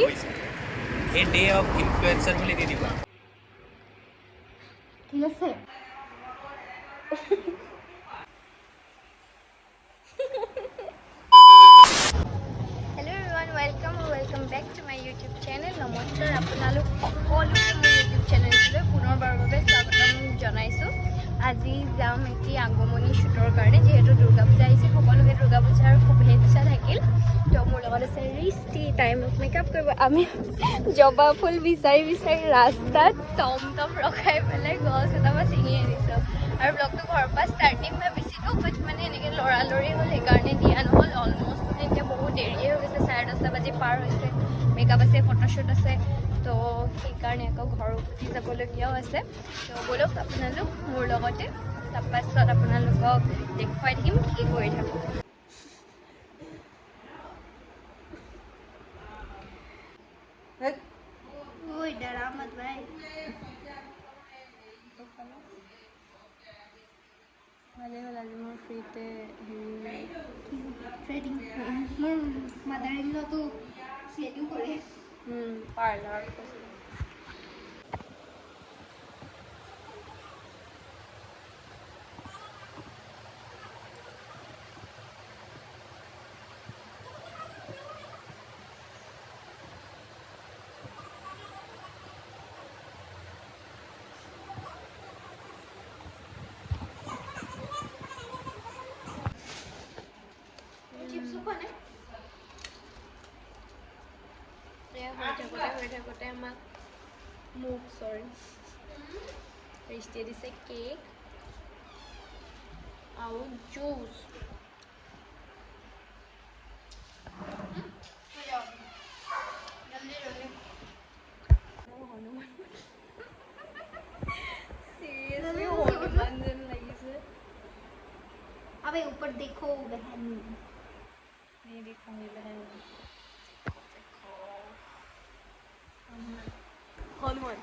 হৈছে এই day of influencer বুলি দি দিবা ঠিক আছে Hello everyone, welcome back to my YouTube channel. নমস্কাৰ আপোনালোক সকলোকে মোৰ YouTube চেনেললৈ পুনৰবাৰৰ বাবে স্বাগতম জনাইছোঁ। আজি যাম এটি আগমনী শ্বুটৰ কাৰণে যিহেতু দুৰ্গা পূজা আহিছে সকলোকে দুৰ্গা পূজাৰ শুভেচ্ছা থাকিল তো মোৰ লগত আছে ৰিষ্টি টাইম অফ মেকআপ কৰিব আমি জবা ফুল বিচাৰি ৰাস্তাত টম ৰখাই পেলাই গছ এটাৰ ছিঙি আনিছোঁ আৰু ব্লগটো ঘৰৰ পৰা ষ্টাৰ্টিং ভাবিছিলোঁ বাট মানে এনেকৈ লৰালৰি হ'ল সেইকাৰণে দিয়া নহ'ল অলমষ্ট মানে এতিয়া বহুত দেৰিয়ে হৈ গৈছে 10:30 বাজি পাৰ হৈছে মেকআপ আছে ফটোশ্বুট আছে তো সেইকাৰণে আকৌ ঘৰ উভতি যাবলগীয়াও আছে তো বলক আপোনালোক মোৰ লগতে তাৰপাছত আপোনালোকক দেখুৱাই থাকিম কি কৰি থাকোঁ Oi, drama vai. ভালে হ'ল আজি মোৰ ফ্ৰীতে থ্ৰেডিং মোৰ মাদাৰ ইন লটো থ্ৰেডিং কৰে পাৰ্লাৰ হৈ থাকোঁতে আমাক মোক ৰিষ্টিয়ে দিছে কেক আৰু জুচ হনুমান सीरियसली हनुमान जन लगी से अबे ऊपर देखो बहन नहीं देखूंगी बहन देखो हनुमान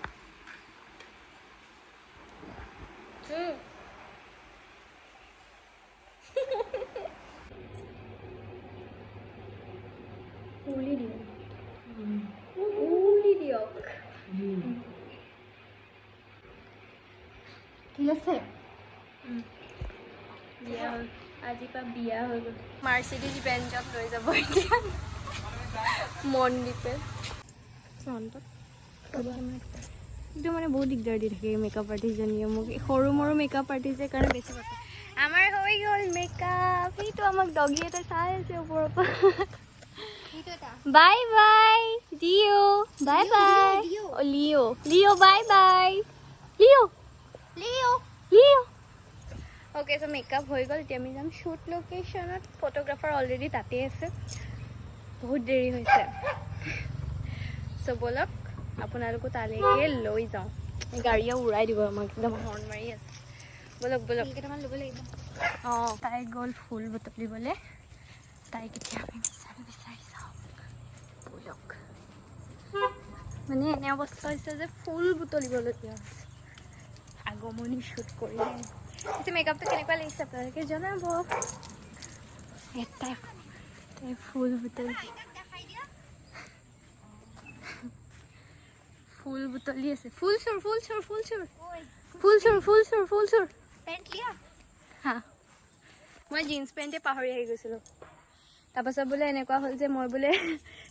ओली दियक ঠিক আছে বিয়া হ'ল আজিৰ পৰা বিয়া হৈ গ'ল মাৰ্চিডিজ বেঞ্জত লৈ যাব এতিয়া মনদ্বীপে ফ্ৰণ্টত একদম মানে বহুত দিগদাৰ দি থাকে মেকআপ আৰ্টিষ্টজনীয়ে মোক সৰু মৰু মেকআপ আৰ্টিষ্টৰ কাৰণে বেছি কথা আমাৰ হৈ গ'ল মেকআপ সেইটো আমাক ডগী এটা চাই আছে ওপৰৰ পৰা bye bye Leo bye bye Leo bye bye Leo okay so makeup हो गल এতিয়া আমি যাম শ্বুট লোকেশনত ফটোগ্ৰাফাৰ অলৰেডি তাতে আছে বহুত দেৰি হৈছে সো বলক আপোনালোকো তালৈকে লৈ যাওঁ গাড়ীয়ে উৰাই দিব আমাক একদম হৰ্ণ মাৰি আছে বলক কেইটামান ল'ব লাগিব অঁ তাই গ'ল ফুল বুটলিবলৈ তাই কেতিয়া আমি বিচাৰি যাওঁ বলক মানে এনে অৱস্থা হৈছে যে ফুল বুটলিবলগীয়া হৈছে আগমনী শ্বুট কৰিলে পিছে মেকআপটো কেনেকুৱা লাগিছে আপোনালোকে জনাব এটা ফুল বুটলি আছে ফুল চোৰ হা মই জিন্স পেণ্টে পাহৰি আহি গৈছিলোঁ তাৰপাছত বোলে এনেকুৱা হ'ল যে মই বোলে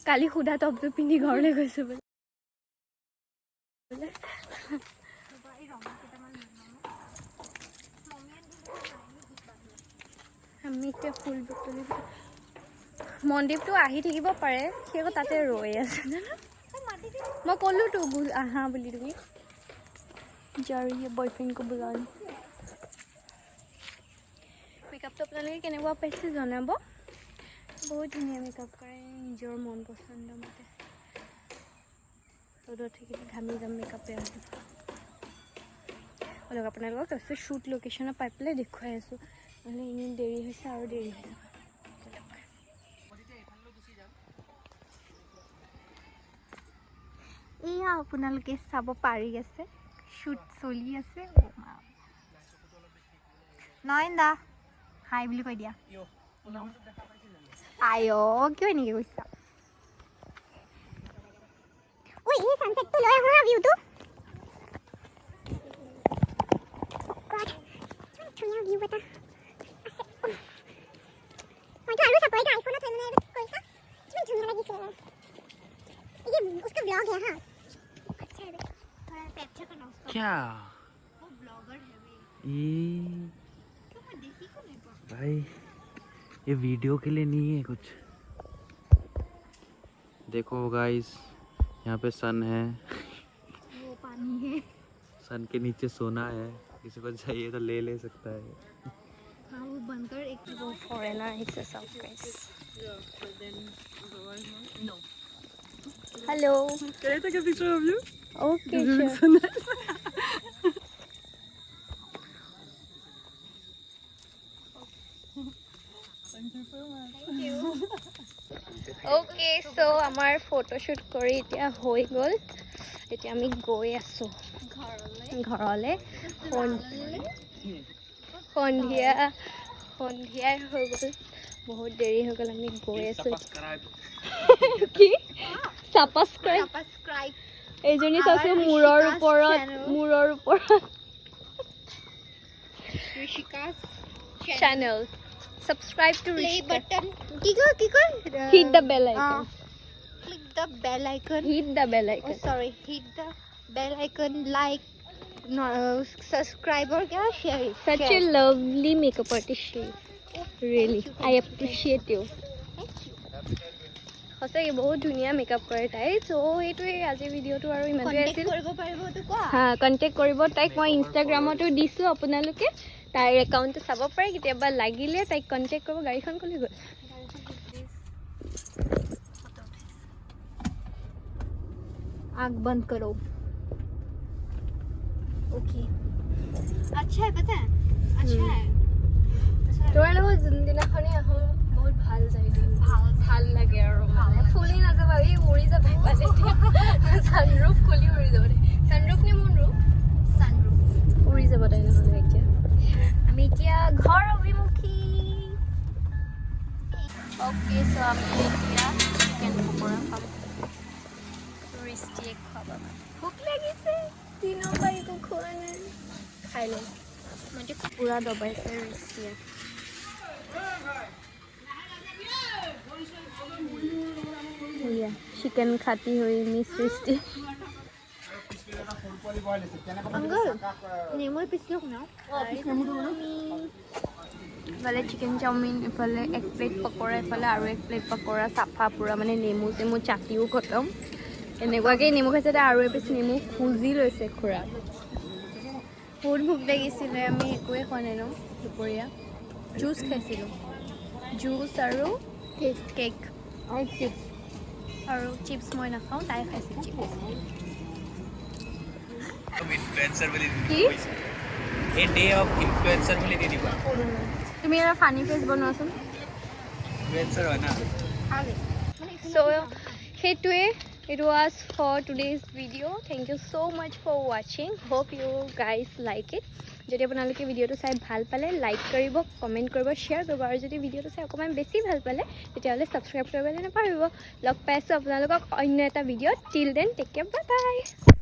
কালি সুধা টপটো পিন্ধি ঘৰলৈ গৈছোঁ বোলে আমি এতিয়া ফুল বুটলি মনদ্বীপটো আহি থাকিব পাৰে সি আকৌ তাতে ৰৈ আছে মই ক'লোঁ তো আহা বুলি তুমি জাৰি বয়ফ্ৰেণ্ডকো বুলাওঁ মেকআপটো আপোনালোকে কেনেকুৱা পাইছে জনাব বহুত ধুনীয়া মেকআপ কৰে নিজৰ মন পচন্দ মতে ৰ'দত থাকিলে ঘামি যাম মেকআপে অলপ আপোনালোকক তাৰপিছত শ্বুট লোকেশ্যনত পাই পেলাই দেখুৱাই আছোঁ নহ'লে এনেই দেৰি হৈছে আৰু দেৰি হৈ যাব এয়া আপোনালোকে চাব পাৰি আছে শ্বুট চলি আছে নয়নদা হাই বুলি কৈ দিয়া আই কিয় এনেকৈ কৈছা সানসেটটো লৈ আহো ভিউটো গড ধুনীয়া ভিউ এটা আছে মইতো আৰু চাপৰিটা আইফোনত মানে কৰিছা কিমান ধুনীয়া লাগিছে ये उसका ब्लॉग है हाँ अच्छा है थोड़ा कैप्चर करना उसका क्या वो ब्लॉगर है वे ये क्यों मैं देखी को नहीं पा भाई ये वीडियो के लिए नहीं है कुछ। देखो गाइस यहाँ पे सन है, वो पानी है सन के नीचे सोना है, किसी को चाहिए तो ले सकता है। हाँ वो बनकर एक वो फॉरेनर हिस्से सब guys No. Hello Can I take a picture of you? Okay You look sure so nice. Okay so আমাৰ ফটোশুট কৰি এতিয়া হৈ গ'ল এতিয়া আমি গৈ আছো ঘৰলে সন্ধিয়া সন্ধিয়াই হৈ গ'ল বহুত দেৰি হৈ গ'ল আমি গৈ আছো কি সাবস্ক্ৰাইব सब्सक्राइब এইজনী চাইছো মূৰৰ ওপৰত Rishika's channel subscribe to play Rishika. button की कर Hit the bell icon. click the bell icon Hit the bell oh icon. sorry hit the bell icon like no, subscribe or क्या share it Such a lovely makeup artist she is. Really, I appreciate you. সঁচাকৈ বহুত ধুনীয়া makeup কৰে তাই চ' সেইটোৱে আজিৰ ভিডিঅ'টো আৰু ইমানটোৱে আছিল কৰিব পাৰিব তো কোৱা হা কণ্টেক্ট কৰিব তাইক মই ইনষ্টাগ্ৰামতো দিছোঁ আপোনালোকে তাইৰ একাউণ্টটো চাব পাৰে কেতিয়াবা লাগিলে তাইক কণ্টেক্ট কৰিব গাড়ীখন ক'লৈ গ'ল आँख बंद करो ओके अच्छा है पता है अच्छा है তোমাৰ লগত যোনদিনাখনেই আহোঁ বহুত ভাল যায় দিন ভাল লাগে আৰু মানে ফুলি নাযাবা এই উৰি যাব মানে ছানৰুফ খুলি উৰি যাব ছানৰুফ নে মুনৰুফ सनरूफ উৰি যাব তাই নহ'লে এতিয়া আমি এতিয়া ঘৰ অভিমুখী অ'কে চ' আমি এতিয়া চিকেন পকৰা খাম ৰিষ্টিয়ে খুৱাব ভোক লাগিছে দিনৰ পৰা একো খোৱা নাই খাই লওঁ মইতো পূৰা দবাইছে ৰিষ্টিয়ে चिकन खाती हुई मिस सृष्टि अंकल नेमो पिसलो ना इफाले चिकेन चाउमिन इफाले एक प्लेट पकौड़ा इफाले और एक प्लेट पकौड़ा साफा पूरा माने नेमु सेमु चाटिও खतम এনেকুৱাকৈ নেমু খাইছে আৰু এপিচ নেমু খুজি লৈছে খুৰা বহুত ভোক লাগিছিলে আমি একোৱে খোৱা নাই ন দুপৰীয়া জুচ খাইছিলোঁ জুচ আৰু কেক আৰু চিপছ মই নাখাওঁ তাই খাইছে চিপছ Influencer বুলি কি এই ডে অফ ইনফ্লুয়েন্সার বুলি দি দিবা তুমি এটা ফানি ফেচ বনোৱাচোন ইনফ্লুয়েন্সাৰ হয় না So, সেইটোৱে it was for today's video. Thank you so much for watching. Hope you guys like it. যদি আপোনালোকে ভিডিঅ'টো চাই ভাল পালে লাইক কৰিব কমেণ্ট কৰিব শ্বেয়াৰ কৰিব আৰু যদি ভিডিঅ'টো চাই অকণমান বেছি ভাল পালে তেতিয়াহ'লে ছাবস্ক্ৰাইব কৰিবলৈ নাপাহৰিব লগ পাই আছোঁ আপোনালোকক অন্য এটা ভিডিঅ'ত till then take care bye বাই